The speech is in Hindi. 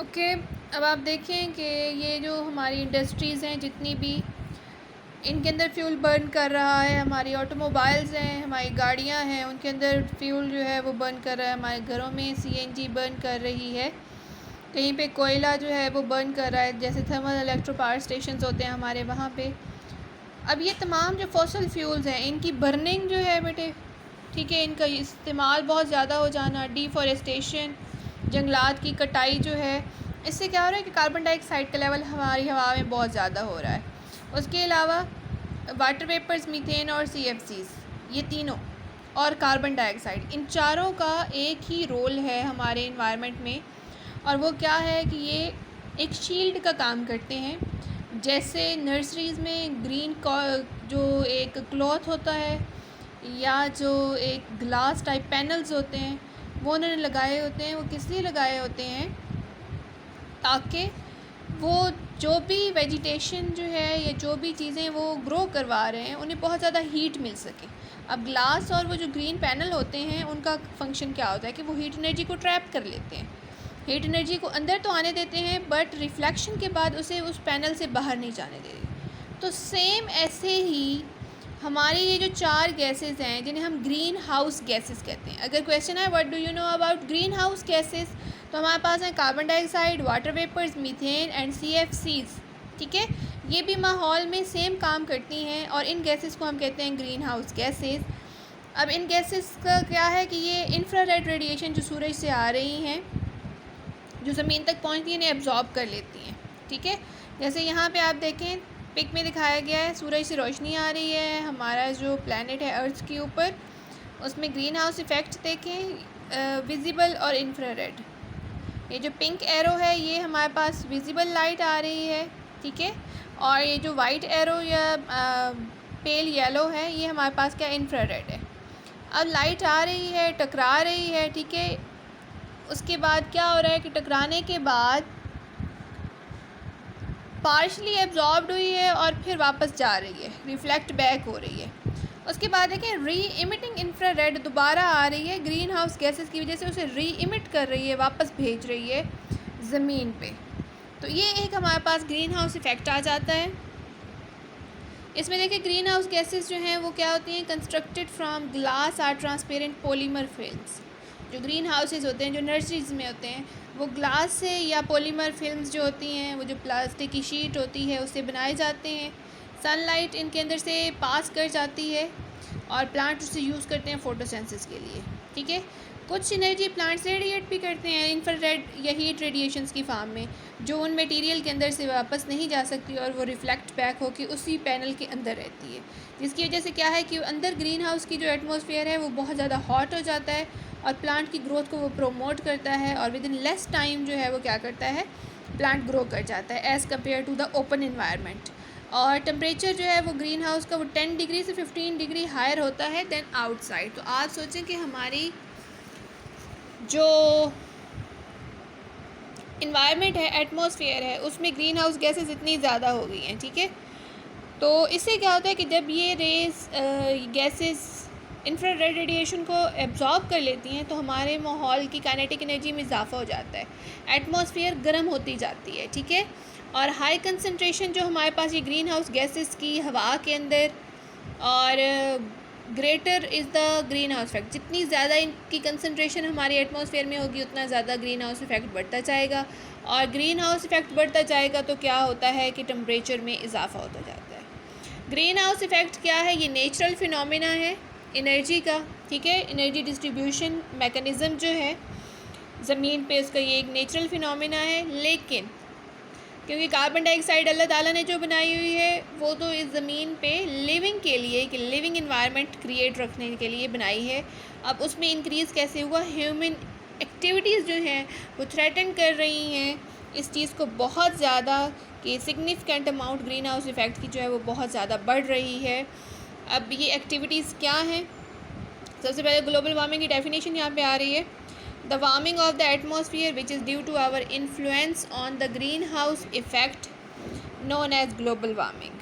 ओके, अब आप देखें कि ये जो हमारी इंडस्ट्रीज़ हैं जितनी भी, इनके अंदर फ्यूल बर्न कर रहा है। हमारी ऑटोमोबाइल्स हैं, हमारी गाड़ियां हैं, उनके अंदर फ्यूल जो है वो बर्न कर रहा है। हमारे घरों में सीएनजी बर्न कर रही है, कहीं पे कोयला जो है वो बर्न कर रहा है, जैसे थर्मल इलेक्ट्रो पावर स्टेशन होते हैं हमारे वहाँ पे। अब ये तमाम जो फॉसल फ्यूल्स हैं इनकी बर्निंग जो है बेटे, ठीक है, इनका इस्तेमाल बहुत ज़्यादा हो जाना, डिफॉरेस्टेशन, जंगलात की कटाई जो है, इससे क्या हो रहा है कि कार्बन डाइऑक्साइड का लेवल हमारी हवा में बहुत ज़्यादा हो रहा है। उसके अलावा वाटर वेपर्स, मीथेन और सीएफसीज़, ये तीनों, और कार्बन डाइऑक्साइड, इन चारों का एक ही रोल है हमारे इन्वायरमेंट में। और वो क्या है कि ये एक शील्ड का काम करते हैं। जैसे नर्सरीज़ में ग्रीन जो एक क्लॉथ होता है या जो एक ग्लास टाइप पैनल्स होते हैं वो उन्होंने लगाए होते हैं। वो किस लिए लगाए होते हैं? ताकि वो जो भी वेजिटेशन जो है या जो भी चीज़ें वो ग्रो करवा रहे हैं उन्हें बहुत ज़्यादा हीट मिल सके। अब ग्लास और वो जो ग्रीन पैनल होते हैं उनका फंक्शन क्या होता है कि वो हीट एनर्जी को ट्रैप कर लेते हैं, हीट एनर्जी को अंदर तो आने देते हैं बट रिफ्लेक्शन के बाद उसे उस पैनल से बाहर नहीं जाने देते। तो सेम ऐसे ही हमारी ये जो चार गैसेस हैं जिन्हें हम ग्रीन हाउस गैसेस कहते हैं। अगर क्वेश्चन है what do you know about green house gases, तो हमारे पास हैं carbon dioxide, water vapours, methane and CFCs. ठीक है, ये भी माहौल में सेम काम करती हैं और इन गैसेस को हम कहते हैं ग्रीन हाउस गैसेस। अब इन गैसेस का क्या है कि ये इंफ्रारेड रेडिएशन जो सूरज से आ रही हैं, जो ज़मीन तक पहुंचती हैं, इन्हें एब्जॉर्ब कर लेती हैं। ठीक है, जैसे यहाँ पे आप देखें पिक में दिखाया गया है, सूरज से रोशनी आ रही है, हमारा जो प्लैनेट है अर्थ के ऊपर, उसमें ग्रीन हाउस इफ़ेक्ट देखें, विजिबल और इंफ्रारेड। ये जो पिंक एरो है ये हमारे पास विजिबल लाइट आ रही है, ठीक है, और ये जो वाइट एरो या पेल येलो है ये हमारे पास क्या इंफ्रारेड है। अब लाइट आ रही है, टकरा रही है, ठीक है, उसके बाद क्या हो रहा है कि टकराने के बाद पार्शली एब्जॉर्ब्ड हुई है और फिर वापस जा रही है, रिफ्लेक्ट बैक हो रही है। उसके बाद देखें री इमिटिंग इंफ्रारेड दोबारा आ रही है, ग्रीन हाउस गैसेस की वजह से उसे री इमिट कर रही है, वापस भेज रही है ज़मीन पे। तो ये एक हमारे पास ग्रीन हाउस इफ़ेक्ट आ जाता है। इसमें देखिए ग्रीन हाउस गैसेस जो हैं वो क्या होती हैं, constructed from glass or transparent polymer films. जो ग्रीन हाउसेज होते हैं जो नर्सरीज में होते हैं वो ग्लास से या पॉलीमर फिल्म्स जो होती हैं, वो जो प्लास्टिक की शीट होती है उससे बनाए जाते हैं। सनलाइट इनके अंदर से पास कर जाती है और प्लांट उसे यूज़ करते हैं फोटोसेंसिस के लिए। ठीक है, कुछ एनर्जी प्लांट्स रेडिएट भी करते हैं इंफ्रारेड या हीट रेडिएशंस की फॉर्म में, जो उन मटेरियल के अंदर से वापस नहीं जा सकती और वो रिफ्लेक्ट बैक होकर उसी पैनल के अंदर रहती है, जिसकी वजह से क्या है कि अंदर ग्रीन हाउस की जो एटमॉस्फेयर है वो बहुत ज़्यादा हॉट हो जाता है और प्लांट की ग्रोथ को वो प्रोमोट करता है और विद इन लेस टाइम जो है वो क्या करता है, प्लांट ग्रो कर जाता है as compared to the open environment. और टेम्परेचर जो है वो ग्रीन हाउस का वो 10 डिग्री से 15 डिग्री हायर होता है दैन आउटसाइड। तो आप सोचें कि हमारी जो इन्वायरमेंट है, एटमॉस्फेयर है, उसमें ग्रीन हाउस गैसेस इतनी ज़्यादा हो गई हैं। ठीक है, तो इससे क्या होता है कि जब ये रेस गैसेस इंफ्रारेड रेडिएशन को एब्जॉर्ब कर लेती हैं तो हमारे माहौल की काइनेटिक एनर्जी में इजाफा हो जाता है, एटमॉस्फेयर गर्म होती जाती है। ठीक है, और हाई कंसनट्रेशन जो हमारे पास ये ग्रीन हाउस गैसेस की हवा के अंदर, और greater is the green house effect, जितनी ज़्यादा इनकी कंसनट्रेशन हमारी एटमॉस्फेयर में होगी उतना ज़्यादा ग्रीन हाउस इफेक्ट बढ़ता जाएगा, और ग्रीन हाउस इफेक्ट बढ़ता जाएगा तो क्या होता है कि टेम्परेचर में इजाफा होता जाता है। ग्रीन हाउस इफेक्ट क्या है, ये नेचुरल फिनोमिना है एनर्जी का। ठीक है, एनर्जी डिस्ट्रीब्यूशन मैकेनिज़्म जो है ज़मीन पे उसका ये एक नेचुरल फिनोमिना है, लेकिन क्योंकि कार्बन डाइऑक्साइड अल्लाह ताला ने जो बनाई हुई है वो तो इस ज़मीन पे लिविंग के लिए, कि लिविंग इन्वायरमेंट क्रिएट रखने के लिए बनाई है। अब उसमें इंक्रीज़ कैसे हुआ, ह्यूमन एक्टिविटीज़ जो हैं वो थ्रेटन कर रही हैं इस चीज़ को बहुत ज़्यादा, कि significant amount green house effect की जो है वो बहुत ज़्यादा बढ़ रही है। अब ये एक्टिविटीज़ क्या हैं, सबसे पहले ग्लोबल वार्मिंग की डेफिनेशन यहाँ पे आ रही है, the warming of the atmosphere which is due to our influence on the greenhouse effect known as global warming।